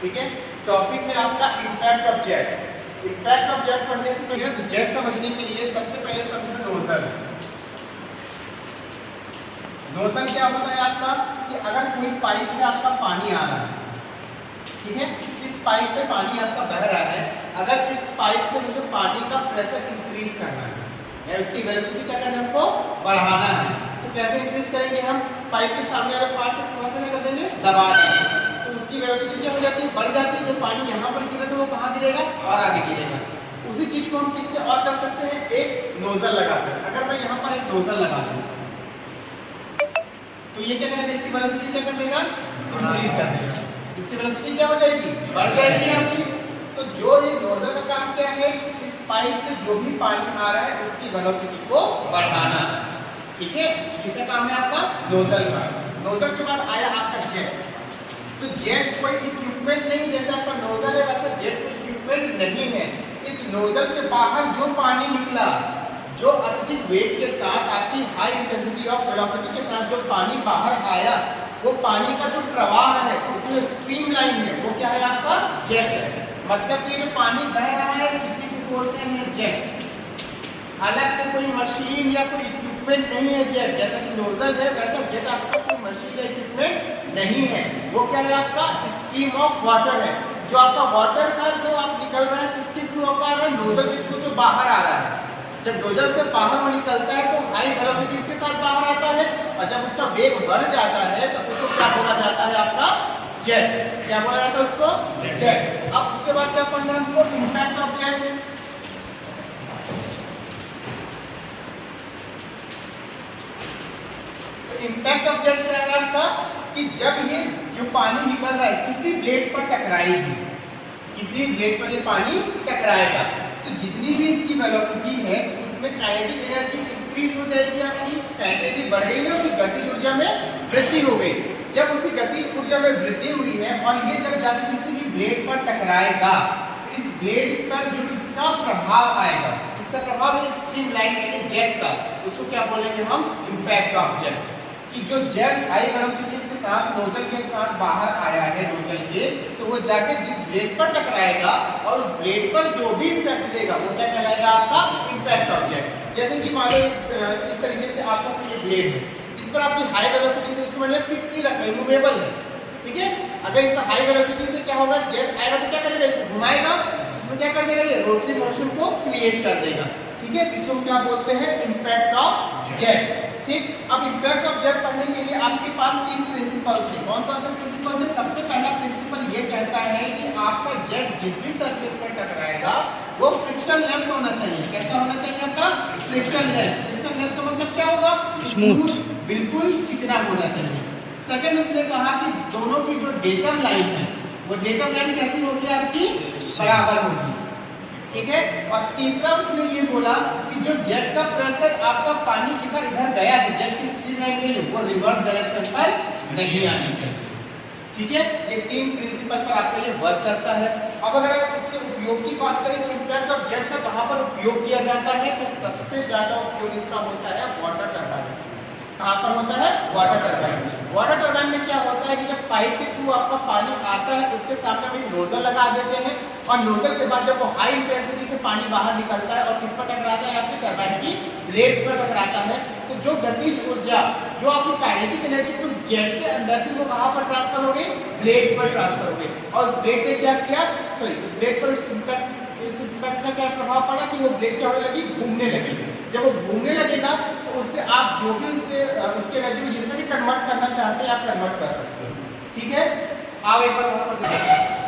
ठीक है। टॉपिक है आपका impact of jet. Impact of jet पढ़ने से पहले तो जेट समझने के लिए सबसे पहले समझो नोजल। नोजल क्या होता है आपका कि अगर कोई पाइप से आपका पानी आ रहा है, ठीक है, इस पाइप से पानी आपका बह रहा है, अगर इस पाइप से मुझे पानी का प्रेशर इंक्रीज करना है या उसकी वेलोसिटी क्या करना है, हमको बढ़ाना है, तो कैसे इंक्रीज करेंगे हम? पाइप के सामने वाले पार्ट को थोड़ा सा कर देंगे, दबा देंगे, तो उसकी वेलोसिटी क्या हो जाती है, बढ़ जाती है। जो पानी यहाँ पर गिरे तो वो कहाँ गिरेगा, और आगे गिरेगा। उसी चीज को हम किससे और कर सकते हैं, एक नोजल लगाकर। अगर मैं यहाँ पर एक नोजल लगा दूं तो ये क्या करेगा, इसकी वेलोसिटी क्या कर देगा, इंक्रीज कर देगा। इसकी वेलोसिटी क्या हो जाएगी, बढ़ जाएगी आपकी। तो जो ये नोजल का काम क्या है, इस पाइप से जो भी पानी आ रहा है उसकी वेलोसिटी को बढ़ाना, ठीक है। किसका काम है आपका, नोजल का। नोजल के बाद आया आपका जेट। तो जेट कोई इक्विपमेंट नहीं, जैसे आपका नोजल है वैसा जेट कोई इक्विपमेंट नहीं है। इस नोजल के बाहर जो पानी निकला, जो अत्यधिक वेग के साथ आती हाई इंटेंसिटी ऑफ वेलोसिटी के साथ जो पानी बाहर आया, वो पानी का जो प्रवाह है, उसकी स्ट्रीम लाइन है, वो क्या है आपका, जेट है। मतलब कि जो पानी बह रहा है इसी को बोलते हैं जेट। अलग से कोई मशीन या कोई इक्विपमेंट नहीं है जेट। जैसा कि नोजल है वैसा जेट आपका कोई मशीन या इक्विपमेंट नहीं है। वो क्या है आपका, स्ट्रीम ऑफ वाटर है। जो आपका वाटर का जो आप निकल रहा है किसके थ्रू आ रहा है, नोजल के थ्रू जो बाहर आ रहा है। जब नोजल से बाहर वो निकलता है तो हाई वेलोसिटी के साथ बाहर आता है, और जब उसका वेग बढ़ जाता है तो उसको क्या बोला जाता है आपका, जेट। क्या बोला जाता है उसको, जेट। अब उसके बाद क्या पढ़ना है हमको, impact of jet. Impact of jet क्या है आपका, कि जब ये जो पानी निकल रहा है किसी ब्लेड पर टकराएगी, किसी ब्लेड पर ये पानी टकराएगा, तो जितनी भी इसकी वेलोसिटी है उसमें काइनेटिक एनर्जी इंक्रीज हो जाएगी, आपकी काइनेटिक बढ़ गई है, उसकी गतिज ऊर्जा में वृद्धि हो गई। जब उसकी गतिज ऊर्जा में वृद्धि हुई है और ये जब जाकर किसी भी ब्लेड पर टकराएगा, तो इस ब्लेड पर जो इसका प्रभाव आएगा, इसका प्रभाव है स्ट्रीम लाइन यानी जेट का, उसको क्या बोलेंगे हम, इम्पैक्ट ऑफ जेट। कि जो जेट हाई वेलोसिटी के साथ नोजल के साथ बाहर आया है नोजल के, तो वो जाके जिस ब्लेड पर टकराएगा और उस ब्लेड पर जो भी इफेक्ट देगा वो क्या कहलाएगा आपका, इम्पैक्ट ऑफ जेट। जैसे कि मान लो इस तरीके से आपका ये ब्लेड है, इस पर आपकी हाई वेलोसिटी से उसको मैंने फिक्स नहीं रखा, मूवेबल है, ठीक है। अगर इस पर हाई वेलोसिटी से क्या होगा, जेट आएगा तो क्या करेगा, इसे घुमाएगा, इसमें क्या कर देगा, ये रोटरी मोशन को क्रिएट कर देगा, ठीक है। इसको हम क्या बोलते हैं, इम्पैक्ट ऑफ जेट, ठीक। अब इम्पैक्ट ऑफ जेट पढ़ने के लिए आपके पास 3 प्रिंसिपल थे। कौन कौन से प्रिंसिपल थे? सबसे पहला प्रिंसिपल ये कहता है कि आपका जेट जिस भी सरफेस पर टकराएगा वो फ्रिक्शनलेस होना चाहिए। कैसा होना चाहिए आपका, फ्रिक्शनलेस। फ्रिक्शनलेस का मतलब क्या होगा, स्मूथ, बिल्कुल चिकना होना चाहिए। सेकंड उसने कहा कि दोनों की जो डेटम लाइन है वो डेटम लाइन कैसी होगी आपकी, बराबर होगी, ठीक है। और तीसरा उसने ये बोला कि जो जेट का प्रेशर आपका पानी इधर गया है, जेट की स्ट्रीम लाइन में वो रिवर्स डायरेक्शन पर नहीं आनी चाहिए, ठीक है। ये 3 प्रिंसिपल पर आपके लिए वर्क करता है। अब अगर आप इसके उपयोग की बात करें तो इम्पैक्ट ऑफ जेट का कहाँ पर उपयोग किया जाता है, तो सबसे ज्यादा उपयोग इसका होता है वाटर टरबाइन। कहाँ पर होता है, वाटर टरबाइन। वाटर टरबाइन में क्या होता है कि जब पाइप के थ्रू आपका पानी आता है उसके सामने हम एक नोजल लगा देते हैं, और नोजल के बाद जब वो हाई इंटेंसिटी से पानी बाहर निकलता है और किस पर टकराता है, आपके टरबाइन की ब्लेड्स पर टकराता है, तो जो गतिज ऊर्जा, जो आपकी काइनेटिक एनर्जी उस जेट के अंदर थी वो कहाँ पर ट्रांसफर हो गई, ब्लेड पर ट्रांसफर हो गई। और उस ब्लेड ने क्या किया, उस ब्लेड पर इस इम्पैक्ट का क्या प्रभाव पड़ा कि वो ब्लेड क्या होने लगी, घूमने लगी। जब वो घूमने लगेगा तो उससे आप जो भी उससे उसकी एनर्जी को जिसमें भी कन्वर्ट करना चाहते हैं आप कन्वर्ट कर सकते हैं, ठीक है। आओ एक बार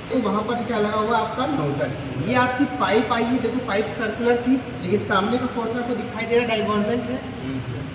तो वहां पर क्या लगा हुआ आपका नोजल। ये आपकी पाइप आई है, देखो पाइप सर्कुलर थी, लेकिन सामने का पोर्शन आपको दिखाई दे रहा है डाइवर्जेंट है,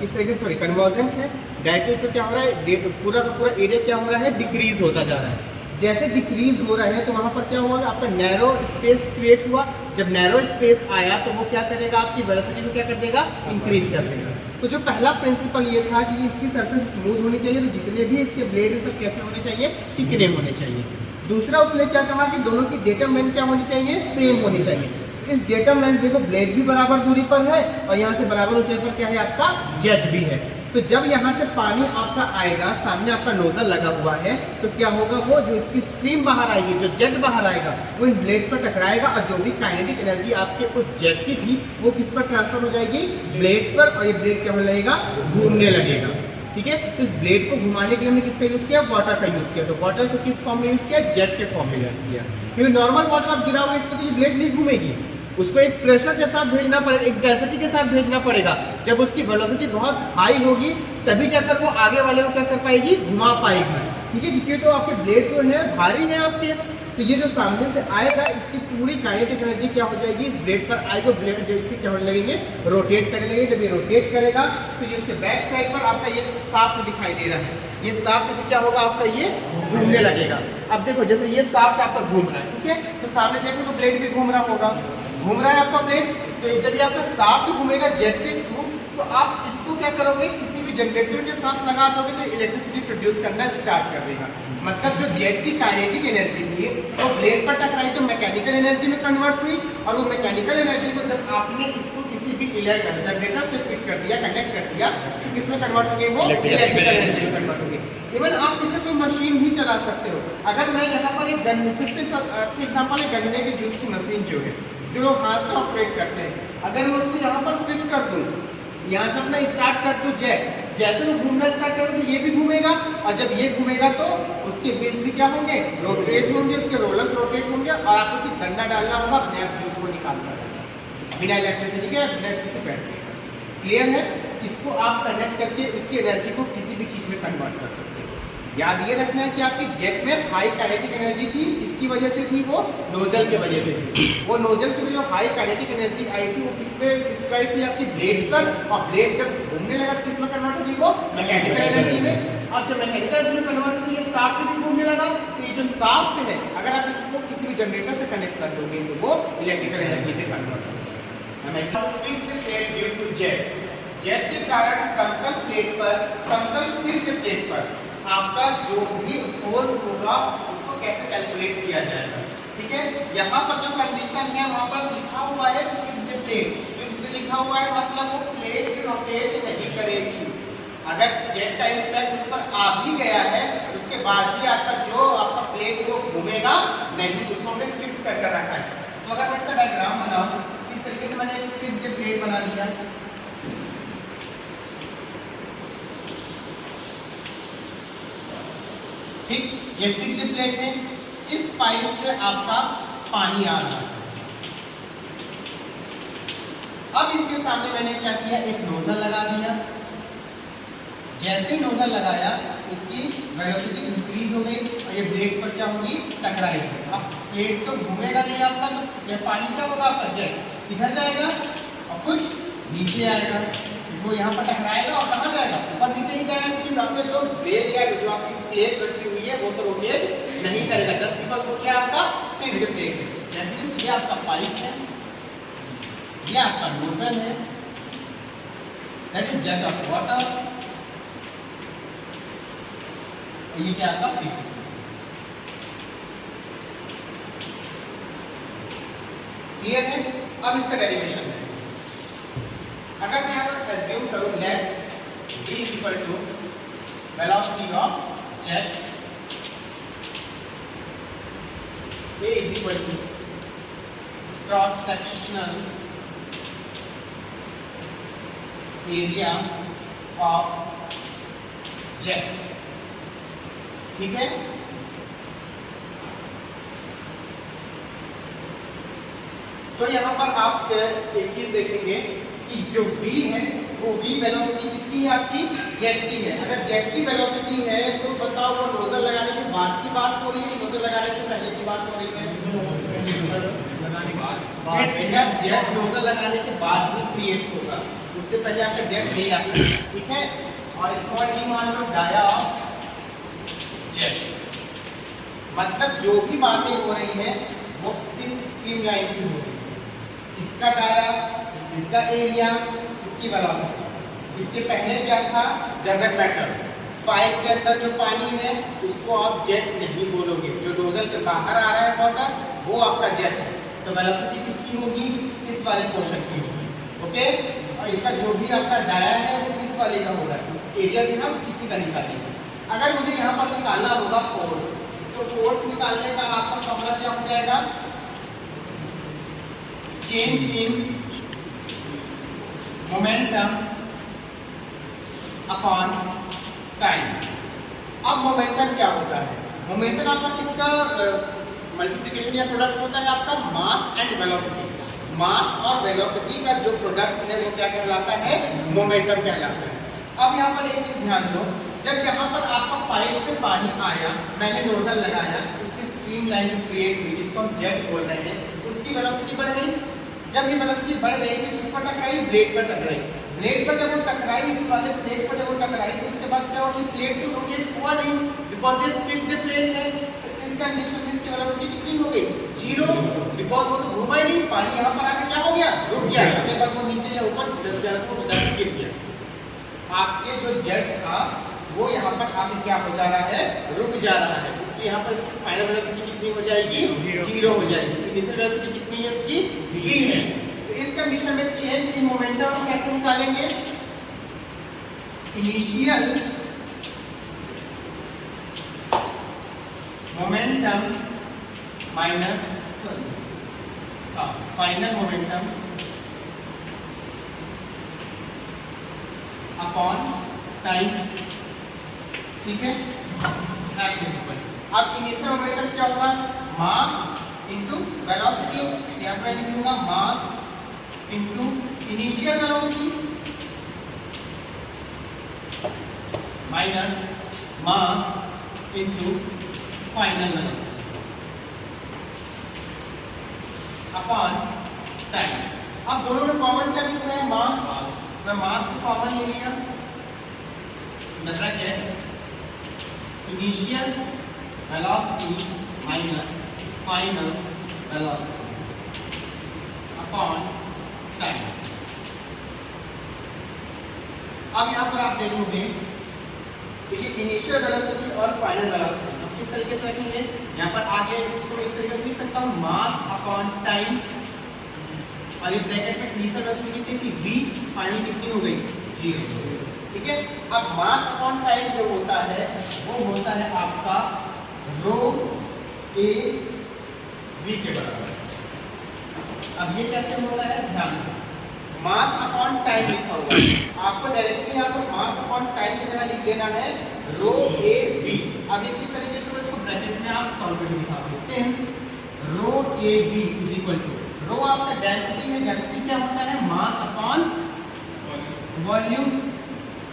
इस तरीके से, सॉरी कन्वर्जेंट है। डायरेक्टली से क्या हो रहा है, पूरा का पूरा एरिया क्या हो रहा है, डिक्रीज होता जा रहा है। जैसे डिक्रीज हो रहा है तो वहां पर क्या हुआ, आपका नैरो स्पेस क्रिएट हुआ। जब नैरो स्पेस आया तो वो क्या करेगा, आपकी वेलोसिटी को क्या कर देगा, इंक्रीज कर देगा। तो जो पहला प्रिंसिपल ये था कि इसकी सरफेस स्मूथ होनी चाहिए, तो जितने भी इसके ब्लेड कैसे होने चाहिए, चिकने होने चाहिए। दूसरा उसने क्या कहा कि दोनों की डेटम लेंथ क्या होनी चाहिए, सेम होनी चाहिए। इस डेटम लेंथ देखो ब्लेड भी बराबर दूरी पर है और यहाँ से बराबर ऊंचाई पर क्या है आपका जेट भी है। तो जब यहाँ से पानी आपका आएगा, सामने आपका नोजल लगा हुआ है, तो क्या होगा, वो जो इसकी स्ट्रीम बाहर आएगी, जो जेट बाहर आएगा वो इन ब्लेड्स पर टकराएगा और जो भी काइनेटिक एनर्जी आपके उस जेट की थी वो किस पर ट्रांसफर हो जाएगी, ब्लेड्स पर, और ये ब्लेड क्या होने लगेगा, घूमने लगेगा। ठीक है, इस ब्लेड को घुमाने के लिए हमने किसका यूज किया, वाटर का यूज किया। तो वाटर को किस फॉर्म में यूज किया, जेट के फॉर्म में यूज किया। क्योंकि नॉर्मल वाटर आप गिरा हुआ इसको तो ये ब्लेड नहीं घूमेगी, उसको एक प्रेशर के साथ भेजना पड़ेगा, एक डेंसिटी के साथ भेजना पड़ेगा। जब उसकी वेलोसिटी बहुत हाई होगी तभी जाकर वो आगे वाले को क्या कर पाएगी, घुमा पाएगी। ठीक है, देखिए तो आपके ब्लेड जो है भारी है आपके, तो ये जो सामने से आएगा इसकी पूरी काइनेटिक एनर्जी क्या हो जाएगी, इस ब्लेड पर आएगा, ब्लेड जैसे क्या होने लगेंगे, रोटेट करने लगेंगे। जब ये रोटेट करेगा तो ये इसके बैक साइड पर आपका ये साफ्ट दिखाई दे रहा है, ये साफ्ट भी क्या होगा आपका, ये घूमने लगेगा। अब देखो जैसे ये साफ्ट आपका घूम रहा है, ठीक है, तो सामने देखो तो ब्लेड भी घूम रहा होगा, घूम रहा है आपका ब्लेड। तो जब ये आपका साफ्ट घूमेगा जेट के थ्रू, तो आप इसको क्या करोगे, किसी भी जनरेटर के साथ लगा दोगे तो इलेक्ट्रिसिटी प्रोड्यूस करना स्टार्ट कर देगा। मतलब जो जेट की काइनेटिक एनर्जी थी वो ब्लेड पर टकराई तो मैकेनिकल एनर्जी में कन्वर्ट हुई, और वो मैकेनिकल एनर्जी को जब आपने इसको किसी भी जनरेटर से फिट कर दिया, कनेक्ट कर दिया, तो किसमें कन्वर्ट हो गई, वो इलेक्ट्रिकल एनर्जी में कन्वर्ट हो गई। इवन आप इससे कोई मशीन भी चला सकते हो। अगर मैं यहाँ पर एक गन्ने, सबसे अच्छी एग्जाम्पल है गन्ने के जूस की मशीन जो है, जो लोग हाथ से ऑपरेट करते हैं, अगर मैं उसको यहाँ पर फिट कर दूँ, यहाँ से अपना स्टार्ट कर दूँ जेट, जैसे वो घूमना स्टार्ट करेगा तो ये भी घूमेगा, और जब ये घूमेगा तो उसके व्हील्स भी क्या होंगे, रोटेट होंगे, उसके रोलर्स रोटेट होंगे, और आपको सिर्फ गन्ना डालना होगा, अपने आप जूस को निकालना होगा बिना इलेक्ट्रिसिटी के, बिना किसी बैटरी का। क्लियर है, इसको आप कनेक्ट करके इसकी एनर्जी को किसी भी चीज में कन्वर्ट कर सकते हो। याद ये रखना है कि आपकी जेट में हाई काइनेटिक एनर्जी थी, इसकी वजह से थी, वो नोजल की वजह से थी। वो नोजल की वजह हाई काइनेटिक एनर्जी आई थी, वो किस पे डिस्क्राइब थी, आपकी ब्लेड्स पर, और ब्लेड जब घूमने लगा किस में कन्वर्ट होगी, वो मैकेनिकल एनर्जी में। अब जब मैकेनिकल एनर्जी में कन्वर्ट होगी, ये साफ्ट भी घूमने लगा, तो ये जो साफ्ट है अगर आप इसको किसी भी जनरेटर से कनेक्ट कर दोगे तो वो इलेक्ट्रिकल एनर्जी में कन्वर्ट होगा। Fixed plate due to jet, jet के कारण समतल प्लेट पर, समतल फिक्स्ड प्लेट पर आपका जो भी फोर्स होगा उसको कैसे कैलकुलेट किया जाएगा। ठीक है, यहाँ पर जो कंडीशन है वहां पर लिखा हुआ है फिक्स्ड प्लेट, फिक्स्ड लिखा हुआ है मतलब वो प्लेट रोटेट नहीं करेगी। अगर जेट का इम्पैक्ट उस पर आ भी गया है उसके बाद भी आपका जो आपका प्लेट वो घूमेगा नहीं, उसको हमने फिक्स करके रखा है। तो अगर मैं इसका डायग्राम बनाऊं, इस तरीके से मैंने एक फिक्स्ड प्लेट बना दिया, ठीक, ये फिक्स्ड प्लेट है, इस पाइप से आपका पानी आ रहा है। अब इसके सामने मैंने क्या किया, एक नोजल लगा दिया, जैसे ही नोजल लगाया इसकी वेलोसिटी इंक्रीज हो गई और ये ब्लेड्स पर क्या होगी, टकराएगी। अब प्लेट तो घूमेगा नहीं आपका, तो ये पानी क्या होगा आपका, जेट इधर जाएगा और कुछ नीचे आएगा, वो यहाँ पर टकराएगा और कहाँ जाएगा, ऊपर नीचे ही जाएगा, क्योंकि आपने जो ब्लेड या जो आपकी प्लेट रखी हुई है वो तो रोटेट नहीं करेगा, जस्ट बिकॉज वो क्या आपका फिक्स्ड प्लेट है। ये आपका पाइप है, ये आपका नोजल है, that is jet of water, ये क्या आपका फिक्स्ड। क्लियर है, अब इसका डेरिवेशन है। अगर मैं यहाँ पर एज्यूम करूं let v is equal to velocity of jet, a is equal to cross sectional area of jet, ठीक है। तो यहाँ पर आप एक चीज देखेंगे कि जो v है वो v वेलोसिटी किसकी है, आपकी जेट की है। अगर जेट की वेलोसिटी है तो बताओ वो नोजल लगाने के बाद की बात हो रही है, नोजल लगाने से पहले की बात हो रही है, जेट नोजल लगाने के बाद ही क्रिएट होगा, उससे पहले आपका जेट नहीं आ सकता, ठीक है। और स्मॉल डी मान लो डाया ऑफ जेट, मतलब जो भी बातें हो रही हैं वो इस स्ट्रीम लाइन की हो रही है, इसका डाया, इसका एरिया, इसकी वेलोसिटी। इसके पहले क्या था, डजंट मैटर, पाइप के अंदर जो पानी है उसको आप जेट नहीं बोलोगे, जो नोजल के बाहर आ रहा है वाटर वो आपका जेट है। तो वेलोसिटी किसकी होगी? इस वाले पोर्शन की होगी। ओके, और इसका जो भी आपका डाया है वो इस वाले का होगा, इस एरिया भी हम इसी का निकालेंगे। अगर मुझे यहाँ पर निकालना होगा फोर्स, तो फोर्स निकालने का आपका फॉर्मूला क्या हो जाएगा? Change in momentum upon time. अब मोमेंटम क्या होता है? मोमेंटम आपका किसका मल्टीप्लिकेशन या प्रोडक्ट होता है? आपका मास एंड वेलोसिटी। मास और वेलोसिटी का जो प्रोडक्ट है वो क्या कहलाता है? मोमेंटम कहलाता है। अब यहाँ पर एक चीज ध्यान दो, जब यहाँ पर आपका पाइप से पानी आया, मैंने नोजल लगाया, उसकी स्ट्रीम लाइन क्रिएट हुई जिसको हम जेट बोल रहे हैं, उसकी वेलोसिटी बढ़ गई। जब ये वेलोसिटी बढ़ गई तो किस पर टकराई? ब्लेड पर टकराई। ब्लेड पर जब वो टकराई, इस वाले प्लेट पर जब वो टकराई, तो उसके बाद क्या हुआ? प्लेट तो रोटेट हुआ नहीं, बिकॉज ये फिक्स्ड प्लेट है। तो इस कंडीशन में इसकी वेलोसिटी कितनी हो गई? 0, बिकॉज वो तो घूमा ही नहीं, पानी यहाँ पर आकर क्या हो गया? रुक गया। उसके बाद वो नीचे या ऊपर गिर गया। आपके जो जेट था वो यहाँ पर आगे क्या हो जा रहा है? रुक जा रहा है। इसलिए यहाँ पर इसकी फाइनल वेलोसिटी कितनी हो जाएगी? 0 हो जाएगी। इनिशियल वेलोसिटी कितनी है इसकी? v है। तो इस कंडीशन में चेंज इन मोमेंटम हम कैसे निकालेंगे? Initial momentum minus final momentum upon time. ठीक है, अब इनिशियल मोमेंटम क्या होगा? Mass into velocity. यहाँ पर लिख लूंगा mass into initial velocity minus mass into final velocity upon time. अब दोनों में कॉमन क्या लिख रहे हैं? मास। मैं मास को कॉमन ले लिया, bracket initial velocity minus final velocity upon time. अब यहाँ पर आप देखोगे तो ये इनिशियल वेलोसिटी और फाइनल वेलोसिटी किस तरीके से रखेंगे? यहाँ पर आगे इसको इस तरीके से लिख सकता हूँ, मास अपॉन टाइम, और ये ब्रैकेट में इनिशियल वेलोसिटी कितनी थी? v, फाइनल कितनी हो गई? 0। ठीक है, अब मास अपॉन टाइम जो होता है वो होता है आपका रो ए वी के बराबर। अब ये कैसे होता है? ध्यान दो, मास अपॉन टाइम लिखा हुआ है, आपको डायरेक्टली यहाँ पर मास अपॉन टाइम की जगह लिख देना है रो ए वी। अब ये किस तरीके से इसको ब्रैकेट में आप सॉल्व करके दिखाओगे? Since rho A V is equal to, rho आपका डेंसिटी है, डेंसिटी क्या होता है? Mass upon volume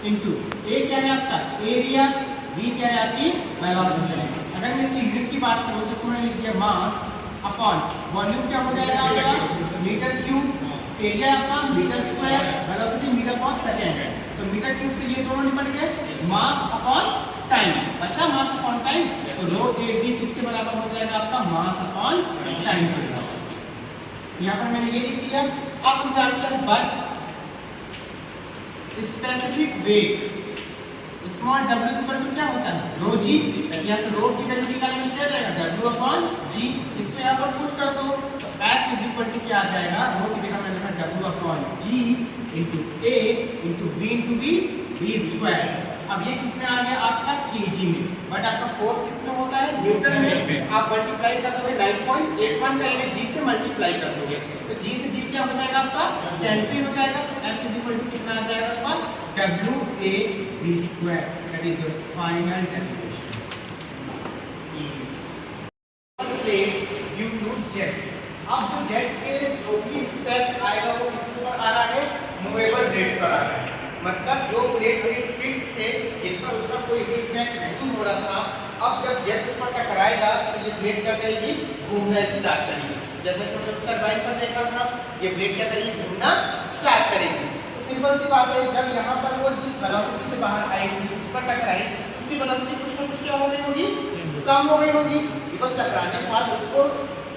into A क्या है आपका? एरिया, v क्या है आपकी? वेलोसिटी। अगर मैं इसकी यूनिट की बात करूं तो इसमें लिख दिया मास अपॉन वॉल्यूम क्या हो जाएगा आपका? मीटर क्यूब, एरिया आपका मीटर स्क्वायर, वेलोसिटी मीटर पर सेकेंड। तो मीटर क्यूब से ये दोनों निपट गए। मास अपॉन टाइम, अच्छा मास अपॉन टाइम, तो रो ए वी किसके बराबर हो जाएगा आपका? मास अपॉन टाइम के बराबर। यहाँ पर मैंने ये लिख दिया। अब हम जानते हैं but specific weight small w equal to क्या होता है? रो जी। यहाँ से रो की वैल्यू निकालने में क्या जाएगा? w अपॉन जी। इसको यहाँ पर पुट कर दो तो f इज इक्वल टू क्या आ जाएगा? रो की जगह मैंने लिखा w upon g into a into v into v square. अब ये किसमें आ गया? आपका kg में, बट आपका फोर्स किसमें होता है? न्यूटन में। आप मल्टीप्लाई कर दोगे 9.81 का जी से मल्टीप्लाई कर दोगे, तो जी से जी क्या हो जाएगा आपका? कैंसिल हो जाएगा। तो f इज इक्वल टू कितना आ जाएगा आपका? w a v square, that is your final derivation. Plates due to jet. अब जो जेट के जो भी इफेक्ट आएगा वो किसके ऊपर आ रहा है? मूवेबल प्लेट्स पर आ रहा है। मतलब जो प्लेट अभी फिक्स थे, जितना उसका कोई भी इफेक्ट नहीं हो रहा था, अब जब जेट उस पर टकराएगा तो ये प्लेट क्या करेगी? घूमना स्टार्ट करेगी। जैसे कि हमने उसका टरबाइन पर देखा था, ये प्लेट क्या करेगी? घूमना स्टार्ट करेगी। तो सिंपल सी बात है, जब यहाँ पर वो जिस वेलोसिटी से बाहर आएगी, उस पर टकराई, उसकी वेलोसिटी कुछ ना कुछ क्या हो गई होगी? कम हो गई होगी। बिकॉज टकराने के बाद उसको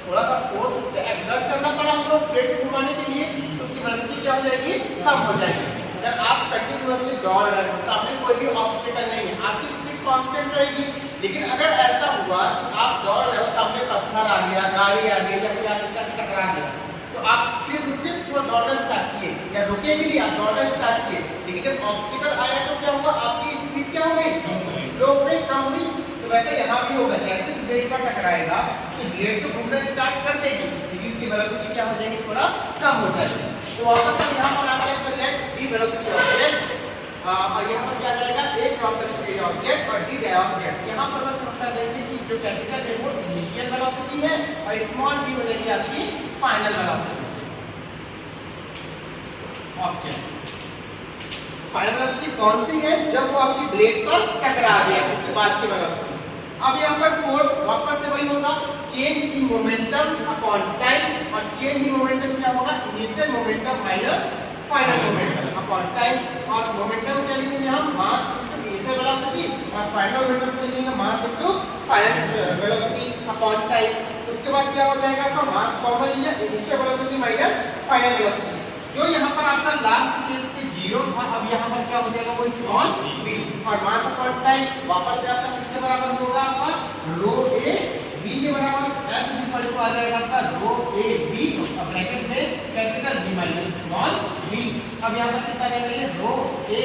थोड़ा सा फोर्स उस पर एक्सर्ट करना पड़ा होगा उस प्लेट को घुमाने के लिए, तो उसकी वेलोसिटी क्या हो जाएगी? कम हो जाएगी। अगर आप कंटिन्यूअसली दौड़ रहे हो, सामने कोई भी ऑब्स्टिकल नहीं है, आपकी स्पीड कांस्टेंट रहेगी। लेकिन अगर ऐसा हुआ कि आप दौड़ रहे हो, सामने पत्थर आ गया, गाड़ी आ गई, या फिर आपके साथ टकरा गया, तो आप फिर रुकिए, थोड़ा दौड़ना स्टार्ट किए, या रुके भी नहीं, आप दौड़ना स्टार्ट किए, लेकिन जब ऑब्स्टिकल आया तो क्या होगा, आपकी स्पीड क्या हो गई, स्लो हो गई, कम हुई। तो वैसे यहाँ भी होगा, जैसे इस ब्लेड पर टकराएगा तो ब्लेड तो घूमना स्टार्ट कर देगी, लेकिन इसकी वेलोसिटी क्या हो जाएगी, थोड़ा कम हो जाएगी। तो वापस हम यहाँ पर आ गए तो लेट डी वेलोसिटी ऑब्जेक्ट, और यहाँ पर क्या जाएगा, ए क्रॉस सेक्शन एरिया ऑब्जेक्ट और डी डाया ऑब्जेक्ट। यहाँ पर बस समझता देखें कि जो कैपिटल है वो इनिशियल वेलोसिटी है और स्मॉल वी हो जाएगी आपकी final velocity object. Final velocity कौन सी है, जब वो आपकी ब्लेड पर टकरा गया, उसके बाद की वेलोसिटी। अब यहाँ पर फोर्स वापस से वही होगा, change in momentum upon time, और चेंज इन मोमेंटम क्या होगा, initial momentum minus final momentum upon time. और मोमेंटम क्या लिखेंगे हम, मास इनटू इनिशियल वेलोसिटी, और फाइनल मोमेंटम को लिखेंगे mass into final velocity upon time. उसके बाद क्या हो जाएगा आपका, मास कॉमन लिया, initial velocity minus final velocity. जो यहाँ पर आपका लास्ट केस पे 0 था, अब यहाँ पर क्या हो जाएगा, वो स्मॉल v, और मास अपॉन टाइम वापस से आपका किसके बराबर होगा, आपका रो ए v के बराबर। f इज इक्वल टू आ जाएगा आपका रो ए v, और ब्रैकेट में capital V minus small v। अब यहाँ पर कितना जाएगा, ये रो ए,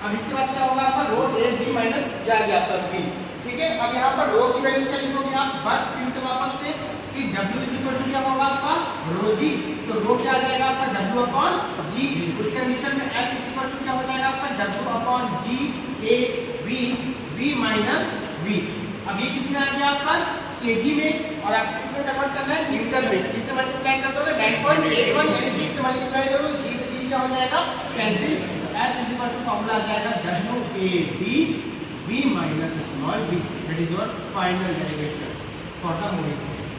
अब इसके बाद क्या होगा आपका रो ए v माइनस जा गया आपका v, ठीक है। अब यहाँ पर रो की वैल्यू क्या लिखोगे आप, बट फिर से वापस से कि W इज इक्वल टू क्या होगा आपका रो जी, तो रो क्या आ जाएगा आपका W अपॉन जी। उस कंडीशन में F इज इक्वल टू क्या हो जाएगा आपका W upon g a v, V minus V। अब ये किसमें आ गया आपका केजी में, और आपको किसमें कन्वर्ट करना है, न्यूटन में। इससे मल्टीप्लाई कर दोगे 9.81, यानी जी से मल्टीप्लाई करोगे, जी से जी क्या हो जाएगा, cancel. F is equal to formula आ जाएगा W A V minus small v, that is your final derivation for the moving force.